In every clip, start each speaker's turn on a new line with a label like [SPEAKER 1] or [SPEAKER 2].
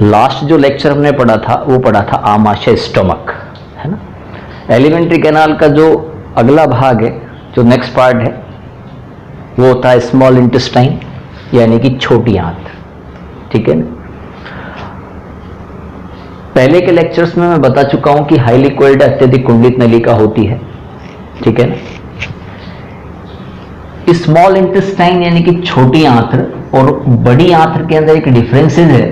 [SPEAKER 1] Last जो lecture हमने पढ़ा था वो पढ़ा था आमाशय स्टमक, है ना। एलिमेंट्री कैनाल का जो अगला भाग है, जो नेक्स्ट पार्ट है, वो होता है स्मॉल इंटेस्टाइन यानी कि छोटी आंत, ठीक है ना। पहले के लेक्चर्स में मैं बता चुका हूं कि हाईली कोल्ड अत्यधिक कुंडलित नलिका होती है, ठीक है ना। स्मॉल इंटेस्टाइन यानी कि छोटी आंत्र और बड़ी आंत्र के अंदर एक डिफरेंसेस है।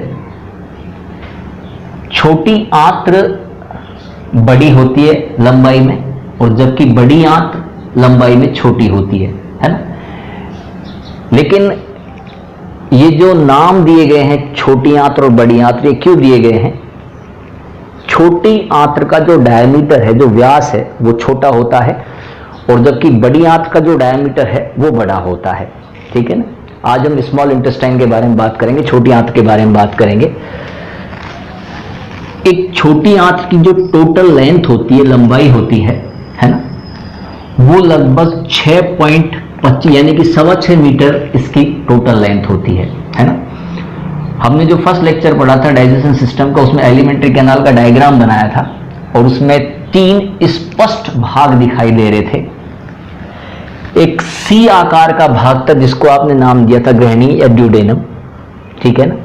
[SPEAKER 1] छोटी आंत्र बड़ी होती है लंबाई में, और जबकि बड़ी आंत्र लंबाई में छोटी होती है ना। लेकिन ये जो नाम दिए गए हैं छोटी आंत्र और बड़ी आंत्र, ये क्यों दिए गए हैं? छोटी आंत्र का जो डायमीटर है, जो व्यास है, वो छोटा होता है, और जबकि बड़ी आंत्र का जो डायमीटर है वो बड़ा होता है, ठीक है ना। आज हम स्मॉल इंटेस्टाइन के बारे में बात करेंगे, छोटी आंत्र के बारे में बात करेंगे। एक छोटी आंत्र की जो टोटल लेंथ होती है, लंबाई होती है ना, वो लगभग 6.25 यानी कि 6.25 मीटर इसकी टोटल लेंथ होती है ना। हमने जो फर्स्ट लेक्चर पढ़ा था डाइजेशन सिस्टम का, उसमें एलिमेंट्री कैनाल का डायग्राम बनाया था और उसमें 3 स्पष्ट भाग दिखाई दे रहे थे। एक सी आकार का भाग था जिसको आपने नाम दिया था ग्रहणी या ड्यूडेनम, ठीक है ना।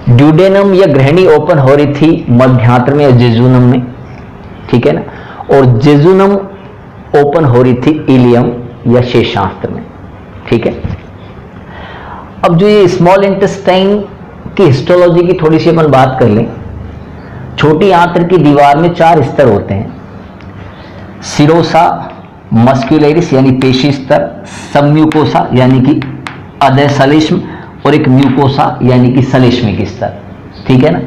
[SPEAKER 1] ड्यूडेनम या ग्रहणी ओपन हो रही थी मध्यांत्र में या जेजुनम में, ठीक है ना, और जेजुनम ओपन हो रही थी इलियम या शेषास्त्र में, ठीक है। अब जो ये स्मॉल इंटेस्टाइन की हिस्टोलॉजी की थोड़ी सी अपन बात कर लें। छोटी आंत्र की दीवार में 4 स्तर होते हैं, सिरोसा मस्क्युलरिस यानी पेशी स्तर, सबम्यूकोसा यानी कि अधः सलिष्म, और एक म्यूकोसा यानी कि सलिष्मिक स्तर, ठीक है ना।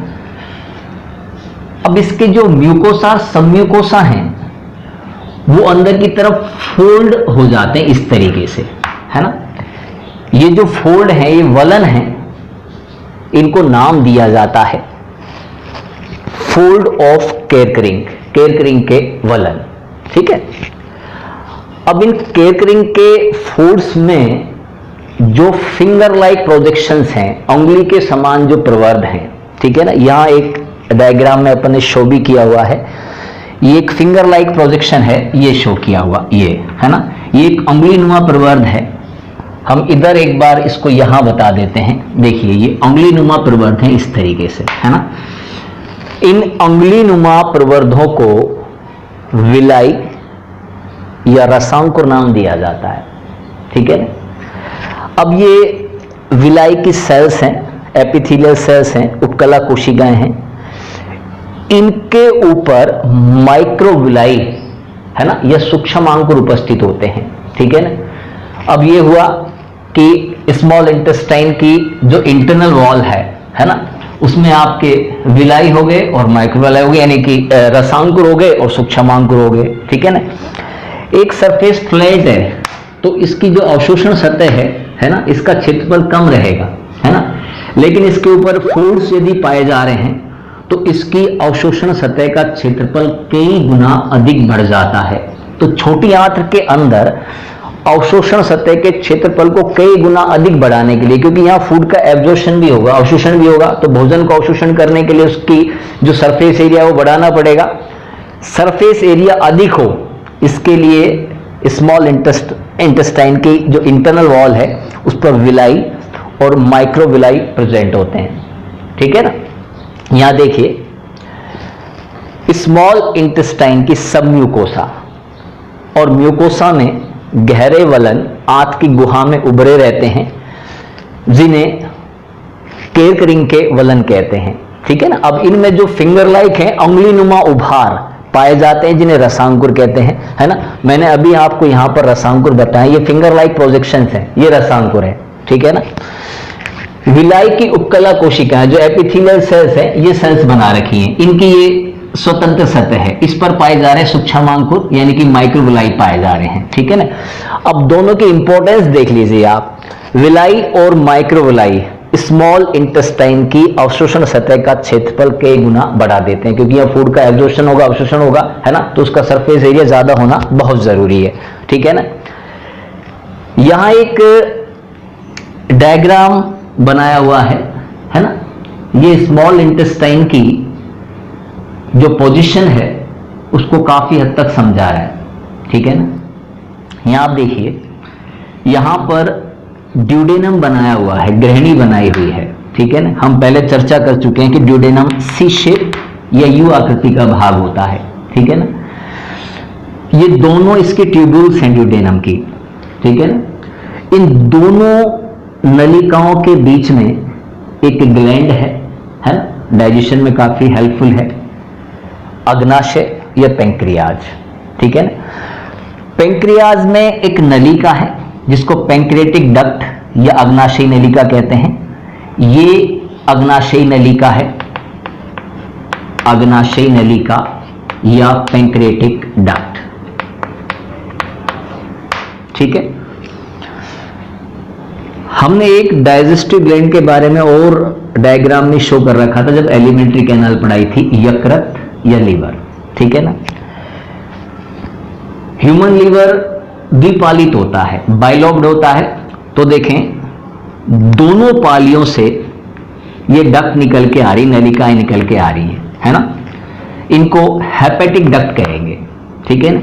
[SPEAKER 1] अब इसके जो म्यूकोसा सबम्यूकोसा हैं वो अंदर की तरफ फोल्ड हो जाते हैं इस तरीके से, है ना। ये जो फोल्ड है, ये वलन है, इनको नाम दिया जाता है फोल्ड ऑफ केरकरिंग, केरकरिंग के वलन, ठीक है। अब इन केरकरिंग के फोल्ड्स में जो फिंगर लाइक प्रोजेक्शंस हैं, उंगली के समान जो प्रवर्ध हैं, ठीक है ना। यहां एक डायग्राम में अपन ने शो भी किया हुआ है, ये एक फिंगर लाइक प्रोजेक्शन है, ये शो किया हुआ, ये है ना, ये एक उंगली नुमा प्रवर्ध है। हम इधर एक बार इसको यहां बता देते हैं, देखिए ये उंगली नुमा प्रवर्ध है इस तरीके से, है ना। इन उंगली नुमा प्रवर्धों को विलाई या रसांकुर नाम दिया जाता है, ठीक है। अब ये विलाई की सेल्स हैं, एपिथेलियल सेल्स हैं, उपकला कोशिकाएं हैं, इनके ऊपर माइक्रोविलाई, है ना, या सूक्ष्म अंकुर उपस्थित होते हैं, ठीक है ना। अब ये हुआ कि स्मॉल इंटेस्टाइन की जो इंटरनल वॉल है ना, उसमें आपके विलाई हो गए और माइक्रोविलाई हो गए, यानी कि रसांकुर हो गए और सूक्ष्मांकुर हो गए, ठीक है ना। एक सरफेस फ्लैट है तो इसकी जो अवशोषण सतह है ना, इसका क्षेत्रफल कम रहेगा, है ना। लेकिन इसके ऊपर फोल्ड्स यदि पाए जा रहे हैं तो इसकी अवशोषण सतह का क्षेत्रफल कई गुना अधिक बढ़ जाता है। तो छोटी आंत्र के अंदर अवशोषण सतह के क्षेत्रफल को कई गुना अधिक बढ़ाने के लिए, क्योंकि यहाँ फूड का एब्जॉर्प्शन भी होगा, अवशोषण भी होगा, तो भोजन को अवशोषण करने के लिए उसकी जो सरफेस एरिया वो बढ़ाना पड़ेगा। सरफेस एरिया अधिक हो, इसके लिए स्मॉल इंटेस्टाइन की जो इंटरनल वॉल है उस पर विलाई और माइक्रोविलाई प्रेजेंट होते हैं, ठीक है ना। यहां देखिए स्मॉल इंटेस्टाइन की सबम्यूकोसा और म्यूकोसा में गहरे वलन आंत की गुहा में उभरे रहते हैं, जिन्हें केरकरिंग के वलन कहते हैं, ठीक है ना। अब इनमें जो फिंगर लाइक है उंगली नुमा उभार पाए जाते हैं, जिन्हें रसांकुर कहते हैं, है ना। मैंने अभी आपको यहां पर रसांकुर बताया, ये फिंगर लाइक प्रोजेक्शंस हैं, ये रसांकुर है, ठीक है ना। विलाई की उपकला कोशिकाएं जो एपिथेलियल सेल्स हैं, ये सेल्स बना रखी हैं, इनकी ये स्वतंत्र सतह है, इस पर पाए जा रहे हैं सूक्ष्मांकुर यानी कि माइक्रोविलाई पाए जा रहे हैं, ठीक है ना। अब दोनों की इंपॉर्टेंस देख लीजिए आप, विलाई और माइक्रोविलाई स्मॉल इंटेस्टाइन की अवशोषण सतह का क्षेत्रफल कई गुना बढ़ा देते हैं, क्योंकि यह फूड का एब्जॉर्प्शन होगा, अवशोषण होगा, है ना, तो उसका सरफेस एरिया ज्यादा होना बहुत जरूरी है, ठीक है ना। यहां एक डायग्राम बनाया हुआ है ना, ये स्मॉल इंटेस्टाइन की जो पोजीशन है उसको काफी हद तक समझा रहा है, ठीक है ना। यहां आप देखिए, यहां पर ड्यूडेनम बनाया हुआ है, ग्रहणी बनाई हुई है, ठीक है ना। हम पहले चर्चा कर चुके हैं कि ड्यूडेनम सी शेप या यू आकृति का भाग होता है, ठीक है ना। ये दोनों इसके ट्यूब्यूल्स हैं ड्यूडेनम की, ठीक है ना। इन दोनों नलिकाओं के बीच में एक ग्लैंड है ना, डाइजेशन में काफी हेल्पफुल है, अग्नाशय या पेंक्रियाज, ठीक है ना। पेंक्रियाज में एक नलिका है जिसको पेंक्रियाटिक डक्ट या अग्नाशयी नलिका कहते हैं। ये अग्नाशयी नलिका है, अग्नाशयी नलिका या पेंक्रियाटिक डक्ट, ठीक है। हमने एक डाइजेस्टिव ग्लैंड के बारे में और डायग्राम में शो कर रखा था जब एलिमेंट्री कैनाल पढ़ाई थी, यकृत या लीवर, ठीक है ना। ह्यूमन लीवर द्विपालित होता है, बाइलोब्ड होता है। तो देखें दोनों पालियों से ये डक्ट निकल के आ रही, नलिकाएं निकल के आ रही है ना। इनको हेपेटिक डक्ट कहेंगे, ठीक है ना।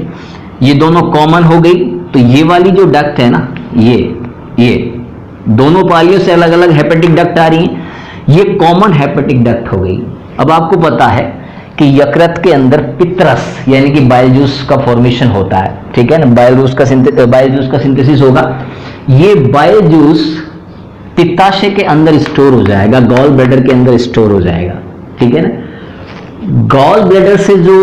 [SPEAKER 1] ये दोनों कॉमन हो गई, तो ये वाली जो डक्ट है ना, ये दोनों पालियों से अलग अलग हेपेटिक डक्ट आ रही है, ये कॉमन हेपेटिक डक्ट हो गई। अब आपको पता है कि यकृत के अंदर पित्रस यानी कि बाइल जूस का फॉर्मेशन होता है, ठीक है ना। बाइल जूस का सिंथेसिस होगा। ये बाइल जूस पित्ताशय के अंदर स्टोर हो जाएगा, गॉल ब्लैडर के अंदर स्टोर हो जाएगा, ठीक है ना। गॉल ब्लैडर से जो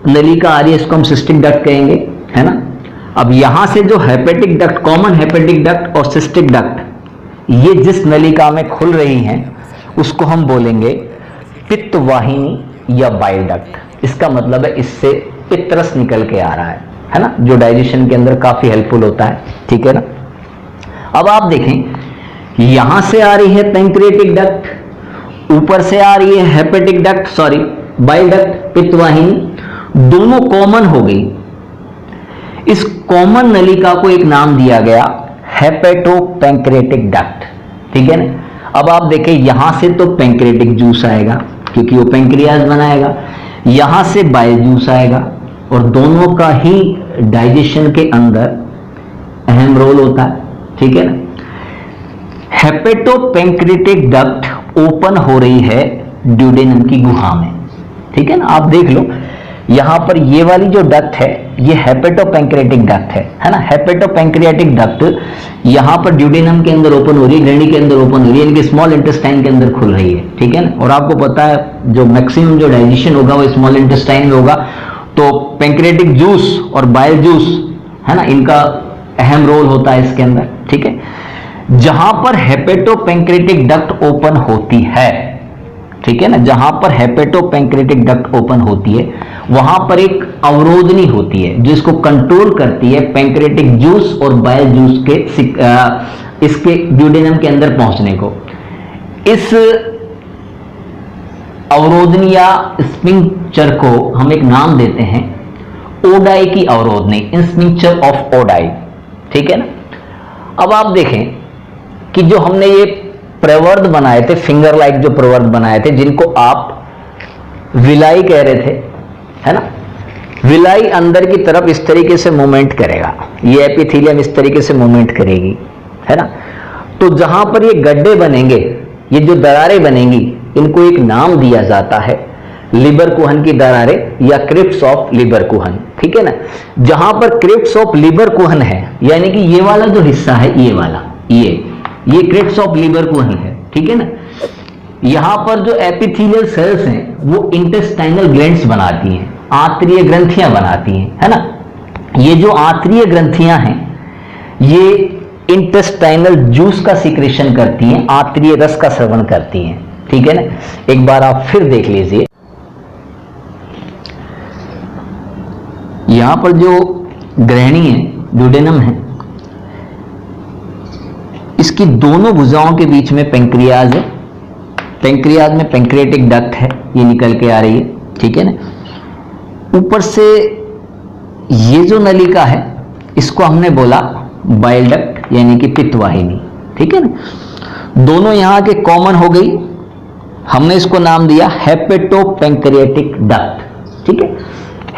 [SPEAKER 1] नलिका आ रही है इसको हम सिस्टिक डक्ट कहेंगे, है ना। अब यहां से जो hepatic duct, common hepatic duct और सिस्टिक डक्ट, ये जिस नलिका में खुल रही हैं उसको हम बोलेंगे पित्तवाहिनी या बाइल डक्ट। इसका मतलब है इससे पित्रस निकल के आ रहा है ना, जो डाइजेशन के अंदर काफी हेल्पफुल होता है, ठीक है ना। अब आप देखें यहां से आ रही है पेंक्रियाटिक डक्ट, ऊपर से आ रही है hepatic duct, sorry bile duct, पित्तवाहिनी, दोनों कॉमन हो गई। इस कॉमन नलिका को एक नाम दिया गया हेपेटोपेंक्रियाटिक डक्ट, ठीक है ना। अब आप देखें यहां से तो पेंक्रियाटिक जूस आएगा क्योंकि वो पेंक्रियाज बनाएगा, यहां से बाइल जूस आएगा और दोनों का ही डाइजेशन के अंदर अहम रोल होता है, ठीक है ना। हेपेटोपेंक्रियाटिक डक्ट ओपन हो रही है ड्यूडेनम की गुहा में, ठीक है ना। आप देख लो यहां पर ये वाली जो डक्ट है ये हेपेटोपेंक्रियाटिक डक्ट है ना। हेपेटोपेंक्रियाटिक डक्ट यहां पर ड्यूडेनम के अंदर ओपन हो रही है, ग्रहणी के अंदर ओपन हो रही है, यानी कि स्मॉल इंटेस्टाइन के अंदर खुल रही है, ठीक है ना। और आपको पता है जो मैक्सिमम जो डाइजेशन होगा वो स्मॉल इंटेस्टाइन में होगा, तो पेंक्रियाटिक जूस और बाइल जूस है ना, इनका अहम रोल होता है इसके अंदर, ठीक है। जहां पर हेपेटोपेंक्रियाटिक डक्ट ओपन होती है, ठीक है ना, जहां पर हेपेटोपेंक्रियाटिक डक्ट ओपन होती है वहां पर एक अवरोधनी होती है जो इसको कंट्रोल करती है पेंक्रियाटिक जूस और बाइल जूस के इसके ड्यूडेनम के अंदर पहुंचने को। इस अवरोधनी या स्फिंक्टर को हम एक नाम देते हैं ओडाई की अवरोधनी, स्फिंक्टर ऑफ ओडाई, ठीक है ना। अब आप देखें कि जो हमने ये प्रवर्ध बनाए थे, फिंगर लाइक जो प्रवर्ध बनाए थे, जिनको आप विलाई कह रहे थे, है ना। विलाई अंदर की तरफ इस तरीके से मूवमेंट करेगा, ये एपिथेलियम इस तरीके से मूवमेंट करेगी, है ना। तो जहां पर ये गड्ढे बनेंगे, ये जो दरारें बनेंगी, इनको एक नाम दिया जाता है लिबरकुहन की दरारें या क्रिप्स ऑफ लिबरकुहन, ठीक है ना। जहां पर क्रिप्स ऑफ लिबरकुहन है, यानी कि ये वाला जो हिस्सा है, ये वाला, ये क्रिप्स ऑफ लिबरकुहन है, ठीक है ना। यहां पर जो एपिथेलियल सेल्स हैं वो इंटेस्टाइनल ग्लैंड्स बनाती हैं, आंतरीय ग्रंथियां बनाती हैं, है ना। ये जो आंतरीय ग्रंथियां हैं ये इंटेस्टाइनल जूस का सिक्रेशन करती हैं, आंतरीय रस का स्रवण करती हैं, ठीक है ना। एक बार आप फिर देख लीजिए, यहां पर जो ग्रहणी है, ड्यूडेनम है, इसकी दोनों भुजाओं के बीच में पेंक्रियाज है, पेंक्रियाज में पेंक्रियाटिक डक्ट है, ये निकल के आ रही है, ठीक है ना। ऊपर से ये जो नलिका है इसको हमने बोला बाइल डक्ट यानी कि पित्तवाहिनी, ठीक है ना। दोनों यहां के कॉमन हो गई, हमने इसको नाम दिया हेपेटोपैंक्रियाटिक डक्ट, ठीक है।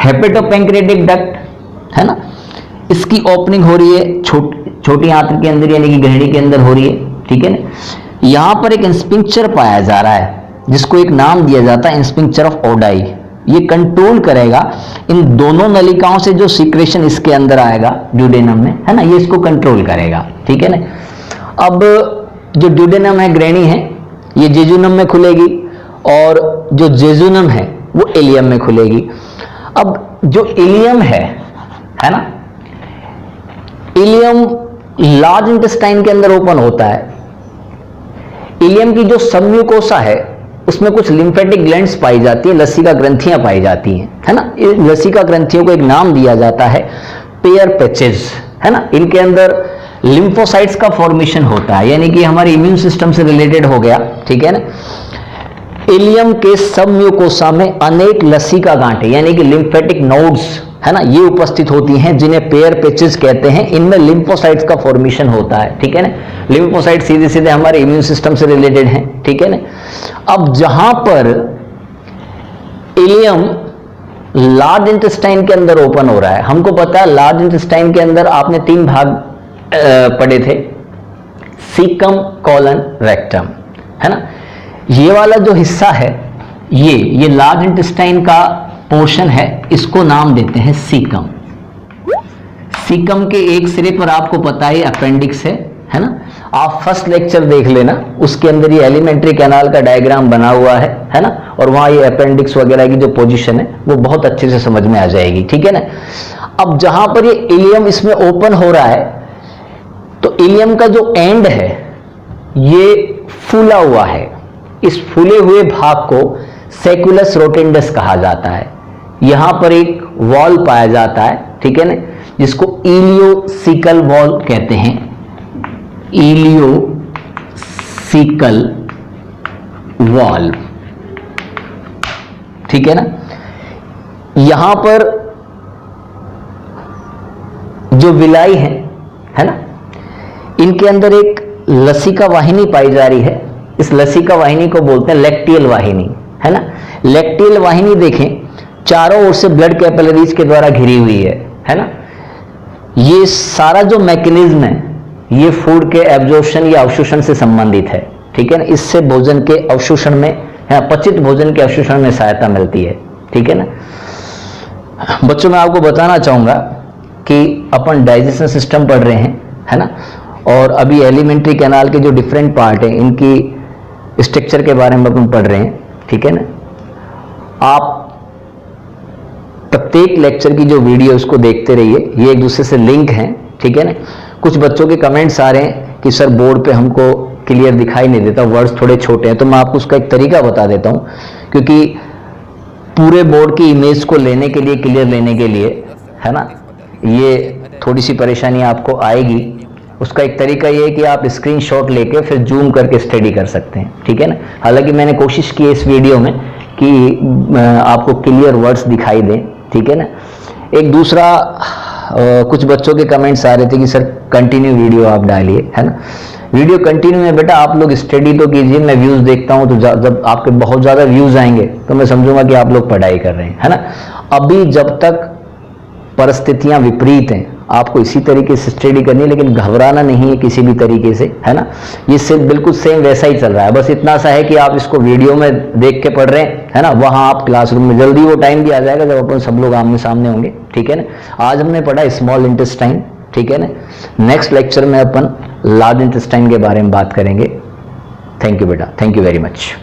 [SPEAKER 1] हेपेटोपैंक्रियाटिक डक्ट है ना, इसकी ओपनिंग हो रही है छोटी आंत्र के अंदर यानी कि गहरी के अंदर हो रही है, ठीक है ना। यहां पर एक स्फिंक्टर पाया जा रहा है जिसको एक नाम दिया जाता है स्फिंक्टर ऑफ ओडाई। ये कंट्रोल करेगा इन दोनों नलिकाओं से जो सीक्रेशन इसके अंदर आएगा ड्यूडेनम में, है ना, ये इसको कंट्रोल करेगा, ठीक है ना। अब जो ड्यूडेनम है ग्रैनी है, ये जेजुनम में खुलेगी और जो जेजुनम है वो इलियम में खुलेगी। अब जो इलियम है ना, इलियम लार्ज इंटेस्टाइन के अंदर ओपन होता है। इलियम की जो सबम्यूकोसा है उसमें कुछ लिम्फेटिक ग्लैंड्स पाई जाती है, लसिका ग्रंथियां पाई जाती हैं, है ना। लसिका ग्रंथियों को एक नाम दिया जाता है पेयर पैचेस, है ना। इनके अंदर लिम्फोसाइट्स का फॉर्मेशन होता है, यानी कि हमारे इम्यून सिस्टम से रिलेटेड हो गया, ठीक है ना। इलियम के सबम्यूकोसा में अनेक लसिका गांठें यानी कि लिम्फेटिक नोड्स, है ना, ये उपस्थित होती हैं जिन्हें पेयर पैचेस कहते हैं। इनमें लिम्फोसाइट्स का फॉर्मेशन होता है, ठीक है ना। लिम्फोसाइट सीधे सीधे हमारे इम्यून सिस्टम से रिलेटेड हैं, ठीक है ना। अब जहां पर इलियम लार्ज इंटेस्टाइन के अंदर ओपन हो रहा है, हमको पता है लार्ज इंटेस्टाइन के अंदर आपने 3 भाग पढ़े थे, सीकम, कॉलन, रेक्टम, है ना। ये वाला जो हिस्सा है ये लार्ज इंटेस्टाइन का पोर्शन है, इसको नाम देते हैं सीकम। सीकम के एक सिरे पर आपको पता है अपेंडिक्स है ना। आप फर्स्ट लेक्चर देख लेना, उसके अंदर ये एलिमेंट्री कैनाल का डायग्राम बना हुआ है ना, और वहां ये अपेंडिक्स वगैरह की जो पोजीशन है वो बहुत अच्छे से समझ में आ जाएगी, ठीक है ना। अब जहां पर ये इलियम इसमें ओपन हो रहा है तो इलियम का जो एंड है ये फूला हुआ है। इस फूले हुए भाग को सेक्युलस रोटेंडस कहा जाता है। यहां पर एक वॉल पाया जाता है, ठीक है ना, जिसको इलियोसिकल वॉल कहते हैं, इलियोसिकल वॉल, ठीक है ना। यहां पर जो विलाई है ना, इनके अंदर एक लसिका वाहिनी पाई जा रही है। इस लसिका वाहिनी को बोलते हैं लैक्टियल वाहिनी, है ना। लैक्टियल वाहिनी देखें चारों ओर से ब्लड कैपिलरीज के द्वारा घिरी हुई है ना। ये सारा जो मैकेनिज्म है ये फूड के एब्जॉर्प्शन या अवशोषण से संबंधित है, ठीक है ना। इससे भोजन के अवशोषण में, पचित भोजन के अवशोषण में सहायता मिलती है, ठीक है ना। बच्चों मैं आपको बताना चाहूंगा कि अपन डाइजेशन सिस्टम पढ़ रहे हैं, है ना, और अभी एलिमेंट्री कैनाल के जो डिफरेंट पार्ट हैं इनकी स्ट्रक्चर के बारे में अपन पढ़ रहे हैं, ठीक है ना। आप प्रत्येक लेक्चर की जो वीडियो उसको देखते रहिए, ये एक दूसरे से लिंक हैं, ठीक है ना। कुछ बच्चों के कमेंट्स आ रहे हैं कि सर बोर्ड पे हमको क्लियर दिखाई नहीं देता, वर्ड्स थोड़े छोटे हैं, तो मैं आपको उसका एक तरीका बता देता हूं, क्योंकि पूरे बोर्ड की इमेज को लेने के लिए, क्लियर लेने के लिए, है ना, ये थोड़ी सी परेशानी आपको आएगी। उसका एक तरीका ये है कि आप स्क्रीनशॉट लेके फिर जूम करके स्टडी कर सकते हैं, ठीक है ना। हालांकि मैंने कोशिश की है इस वीडियो में कि आपको क्लियर वर्ड्स दिखाई दें, ठीक है ना। एक दूसरा कुछ बच्चों के कमेंट्स आ रहे थे कि सर कंटिन्यू वीडियो आप डालिए, है ना। वीडियो कंटिन्यू में बेटा आप लोग स्टडी तो कीजिए, मैं व्यूज देखता हूं तो जब आपके बहुत ज्यादा व्यूज आएंगे तो मैं समझूंगा कि आप लोग पढ़ाई कर रहे हैं, है ना। अभी जब तक परिस्थितियां विपरीत हैं आपको इसी तरीके से स्टडी करनी है, लेकिन घबराना नहीं है किसी भी तरीके से, है ना। ये सिर्फ बिल्कुल सेम वैसा ही चल रहा है, बस इतना सा है कि आप इसको वीडियो में देख के पढ़ रहे हैं, है ना। वहां आप क्लासरूम में जल्दी वो टाइम भी आ जाएगा जब अपन सब लोग आमने सामने होंगे, ठीक है ना। आज हमने पढ़ा स्मॉल इंटेस्टाइन, ठीक है ना। नेक्स्ट लेक्चर में अपन लार्ज इंटेस्टाइन के बारे में बात करेंगे। थैंक यू बेटा, थैंक यू वेरी मच।